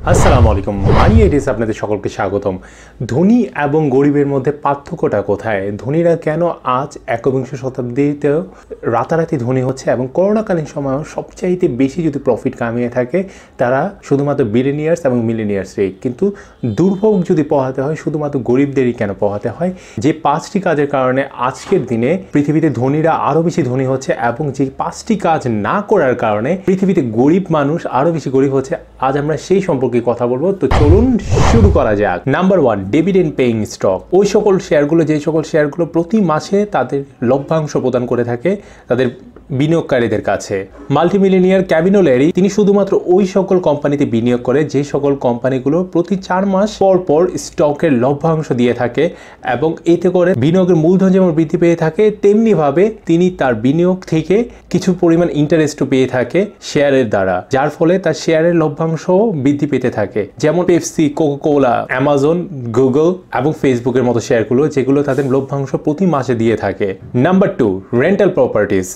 আসসালামু আলাইকুম, মানি আইডিয়াস আপনাদের সকলকে স্বাগতম। ধনী এবং গরিবের মধ্যে পার্থক্যটা কোথায়? ধনীরা কেন আজ একবিংশ শতাব্দীতেও রাতারাতি ধনী হচ্ছে এবং করোনাকালীন সময়ও সবচাইতে বেশি যদি প্রফিট কামিয়ে থাকে তারা শুধুমাত্র বিলিনিয়ার্স এবং মিলিনিয়ার্সরাই, কিন্তু দুর্ভোগ যদি পোহাতে হয় শুধুমাত্র গরিবদেরই কেন পোহাতে হয়? যে 5টি কাজের কারণে আজকের দিনে পৃথিবীতে ধনীরা আরও বেশি ধনী হচ্ছে এবং যে 5টি কাজ না করার কারণে পৃথিবীতে গরিব মানুষ আরও বেশি গরিব হচ্ছে, আজ আমরা সেই সম্পর্কে কথা বলবো। তো চলুন শুরু করা যাক। Number 1, dividend paying stock. ওই সকল শেয়ারগুলো যে সকল শেয়ারগুলো প্রতি মাসে তাদের লভ্যাংশ প্রদান করে থাকে তাদের বিনিয়োগকারীদের কাছে। মাল্টিমিলিয়নিয়ার ক্যাভিনো ল্যারি তিনি শুধুমাত্র ওই সকল কোম্পানিতে বিনিয়োগ করে যে সকল কোম্পানিগুলো প্রতি 4 মাস পর পর স্টকের লভ্যাংশ দিয়ে থাকে এবং এতে করে বিনিয়োগের মূলধন যেমন বৃদ্ধি পেয়ে থাকে তেমনিভাবে তিনি তার বিনিয়োগ থেকে কিছু পরিমাণ ইন্টারেস্টও পেয়ে থাকে শেয়ারের দ্বারা, যার ফলে তার শেয়ারের লভ্যাংশ বৃদ্ধি পেতে থাকে। যেমন পেপসি, কোকা-কোলা, অ্যামাজন, গুগল এবং ফেসবুকের মতো শেয়ারগুলো যেগুলো তাদের লভ্যাংশ প্রতি মাসে দিয়ে থাকে। Number 2, rental properties.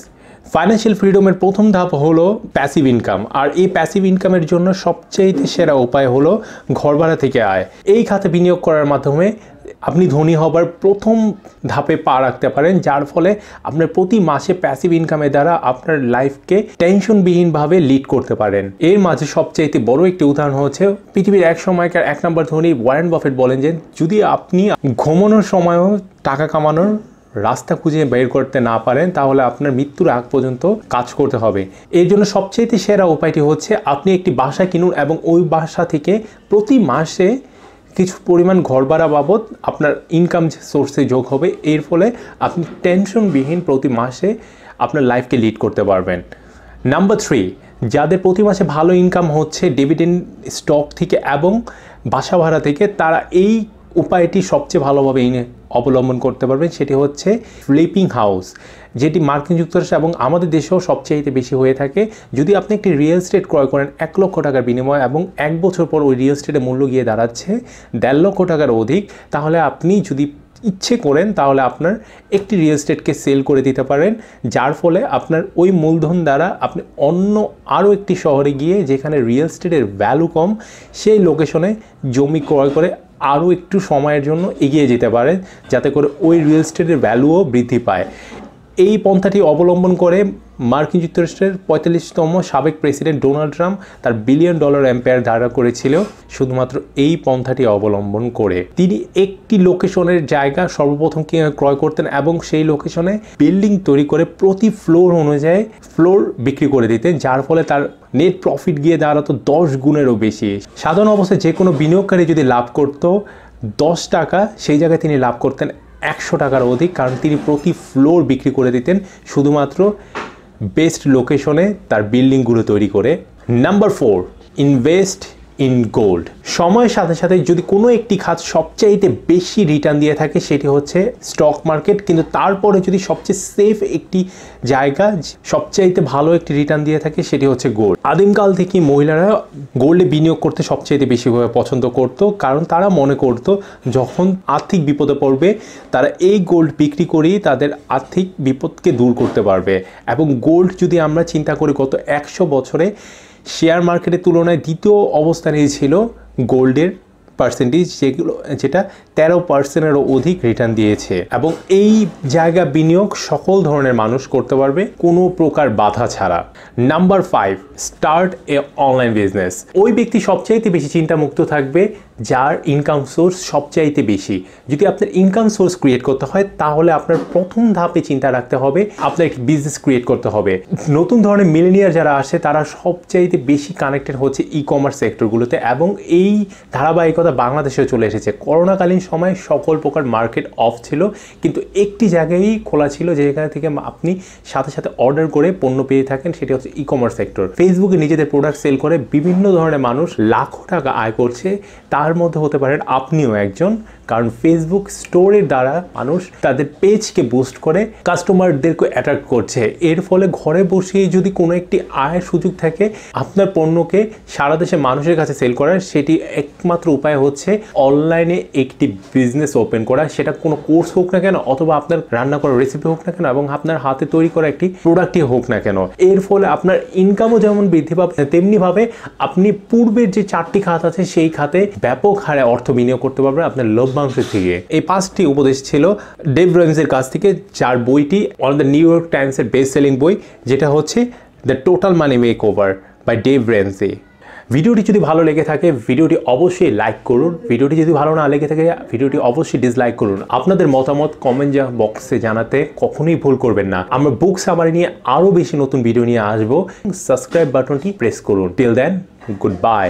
ফাইন্যান্সিয়াল ফ্রিডমের প্রথম ধাপ হলো প্যাসিভ ইনকাম, আর এই প্যাসিভ ইনকামের জন্য সবচেয়ে সেরা উপায় হলো ঘর ভাড়া থেকে আয়। এই খাতে বিনিয়োগ করার মাধ্যমে আপনি ধনী হবার প্রথম ধাপে পা রাখতে পারেন, যার ফলে আপনার প্রতি মাসে প্যাসিভ ইনকামের দ্বারা আপনার লাইফকে টেনশনবিহীনভাবে লিড করতে পারেন। এর মাঝে সবচাইতে বড় একটি উদাহরণ হচ্ছে পৃথিবীর এক সময়কার 1 নম্বর ধনী ওয়ারেন বাফেট বলেন যে যদি আপনি ঘুমানোর সময়ও টাকা কামানোর রাস্তা খুঁজে বের করতে না পারেন তাহলে আপনার মৃত্যুর আগ পর্যন্ত কাজ করতে হবে। এর জন্য সবচেয়ে সেরা উপায়টি হচ্ছে আপনি একটি বাসা কিনুন এবং ওই বাসা থেকে প্রতি মাসে কিছু পরিমাণ ঘর ভাড়া বাবদ আপনার ইনকাম সোর্সে যোগ হবে। এর ফলে আপনি টেনশনবিহীন প্রতি মাসে আপনার লাইফকে লিড করতে পারবেন। নাম্বার 3, যাদের প্রতি মাসে ভালো ইনকাম হচ্ছে ডিভিডেন্ড স্টক থেকে এবং বাসা ভাড়া থেকে, তারা এই উপায়টি সবচেয়ে ভালোভাবে অবলম্বন করতে পারবেন। সেটি হচ্ছে ফ্লিপিং হাউস, যেটি মার্কিন যুক্তরাষ্ট্র এবং আমাদের দেশেও সবচেয়ে বেশি হয়ে থাকে। যদি আপনি একটি রিয়েল এস্টেট ক্রয় করেন 1 লক্ষ টাকার বিনিময়ে এবং 1 বছর পর ওই রিয়েল এস্টেটের মূল্য গিয়ে দাঁড়াচ্ছে 1.5 লক্ষ টাকার অধিক, তাহলে আপনি যদি ইচ্ছে করেন তাহলে আপনার একটি রিয়েল এস্টেটকে সেল করে দিতে পারেন, যার ফলে আপনার ওই মূলধন দ্বারা আপনি অন্য আরও একটি শহরে গিয়ে যেখানে রিয়েল এস্টেটের ভ্যালু কম সেই লোকেশনে জমি ক্রয় করে আরও একটু সময়ের জন্য এগিয়ে যেতে পারেন, যাতে করে ওই রিয়েল এস্টেটের ভ্যালুও বৃদ্ধি পায়। এই পন্থাটি অবলম্বন করে মার্কিন যুক্তরাষ্ট্রের 45তম সাবেক প্রেসিডেন্ট ডোনাল্ড ট্রাম্প তার $1 বিলিয়ন এম্পায়ার দাঁড়া করেছিল শুধুমাত্র এই পন্থাটি অবলম্বন করে। তিনি একটি লোকেশনের জায়গা সর্বপ্রথম ক্রয় করতেন এবং সেই লোকেশনে বিল্ডিং তৈরি করে প্রতি ফ্লোর অনুযায়ী ফ্লোর বিক্রি করে দিতেন, যার ফলে তার নেট প্রফিট গিয়ে দাঁড়াতো 10 গুণেরও বেশি। সাধারণ অবস্থায় যে কোনো বিনিয়োগকারী যদি লাভ করত 10 টাকা, সেই জায়গায় তিনি লাভ করতেন 100 টাকার অধিক, কারণ তিনি প্রতি ফ্লোর বিক্রি করে দিতেন শুধুমাত্র বেস্ট লোকেশনে তার বিল্ডিংগুলো তৈরি করে। Number 4, invest in gold. সময়ের সাথে সাথে যদি কোনো একটি খাত সবচাইতে বেশি রিটার্ন দিয়ে থাকে সেটি হচ্ছে স্টক মার্কেট, কিন্তু তারপরে যদি সবচেয়ে সেফ একটি জায়গা সবচাইতে ভালো একটি রিটার্ন দিয়ে থাকে সেটি হচ্ছে গোল্ড। আদিমকাল থেকে মহিলারা গোল্ডে বিনিয়োগ করতে সবচাইতে বেশিভাবে পছন্দ করত, কারণ তারা মনে করত যখন আর্থিক বিপদে পড়বে তারা এই গোল্ড বিক্রি করেই তাদের আর্থিক বিপদকে দূর করতে পারবে। এবং গোল্ড যদি আমরা চিন্তা করি গত 100 বছরে শেয়ার মার্কেটের তুলনায় দ্বিতীয় অবস্থানে ছিল গোল্ডের পার্সেন্টেজ, যেটা 13%-এরও অধিক রিটার্ন দিয়েছে। এবং এই জায়গা বিনিয়োগ সকল ধরনের মানুষ করতে পারবে কোনো প্রকার বাধা ছাড়া। নাম্বার 5, স্টার্ট এ অনলাইন বিজনেস। ওই ব্যক্তি সবচাইতে বেশি চিন্তামুক্ত থাকবে যার ইনকাম সোর্স সবচাইতে বেশি। যদি আপনার ইনকাম সোর্স ক্রিয়েট করতে হয় তাহলে আপনার প্রথম ধাপে চিন্তা রাখতে হবে আপনার একটি বিজনেস ক্রিয়েট করতে হবে। নতুন ধরনের মিলেনিয়ার যারা আসে তারা সবচাইতে বেশি কানেক্টেড হচ্ছে ই-কমার্স সেক্টরগুলোতে, এবং এই ধারাবাহিকতা বাংলাদেশেও চলে এসেছে। করোনাকালীন সময় সকল প্রকার মার্কেট অফ ছিল, কিন্তু একটি জায়গায়ই খোলা ছিল যেখান থেকে আপনি সাথে সাথে অর্ডার করে পণ্য পেয়ে থাকেন, সেটি হচ্ছে ই-কমার্স সেক্টর। ফেসবুকে নিজেদের প্রোডাক্ট সেল করে বিভিন্ন ধরনের মানুষ লাখো টাকা আয় করছে, তার মধ্যে হতে পারেন আপনিও একজন। কারণ ফেসবুক স্টোরের দ্বারা মানুষ তাদের পেজকে বুস্ট করে কাস্টমারদেরকে অ্যাট্রাক্ট করছে। এর ফলে ঘরে বসেই যদি কোনো একটি আয়ের সুযোগ থাকে আপনার পণ্যকে সারা দেশে মানুষের কাছে সেল করার, সেটি একমাত্র উপায় হচ্ছে অনলাইনে একটি বিজনেস ওপেন করা। সেটা কোনো কোর্স হোক না কেন, অথবা আপনার রান্না করার রেসিপি হোক না কেন, এবং আপনার হাতে তৈরি করা একটি প্রোডাক্টই হোক না কেন। এর ফলে আপনার ইনকামও যেমন বৃদ্ধি পাবে, তেমনিভাবে আপনি পূর্বের যে 4টি খাত আছে সেই খাতে ব্যাপক হারে অর্থ বিনিয়োগ করতে পারবেন আপনার লভ্যাংশ থেকে। এই 5টি উপদেশ ছিল ডেভ রেমসের কাছ থেকে, যার বইটি one of the New York টাইমসের বেস্ট সেলিং বই, যেটা হচ্ছে the total money makeover by Dave Ramsey. ভিডিওটি যদি ভালো লেগে থাকে ভিডিওটি অবশ্যই লাইক করুন, ভিডিওটি যদি ভালো না লেগে থাকে ভিডিওটি অবশ্যই ডিসলাইক করুন। আপনাদের মতামত কমেন্ট বক্সে জানাতে কখনোই ভুল করবেন না। আমরা বুক সামারি নিয়ে আরও বেশি নতুন ভিডিও নিয়ে আসবো। সাবস্ক্রাইব বাটনটি প্রেস করুন। Till then, good by.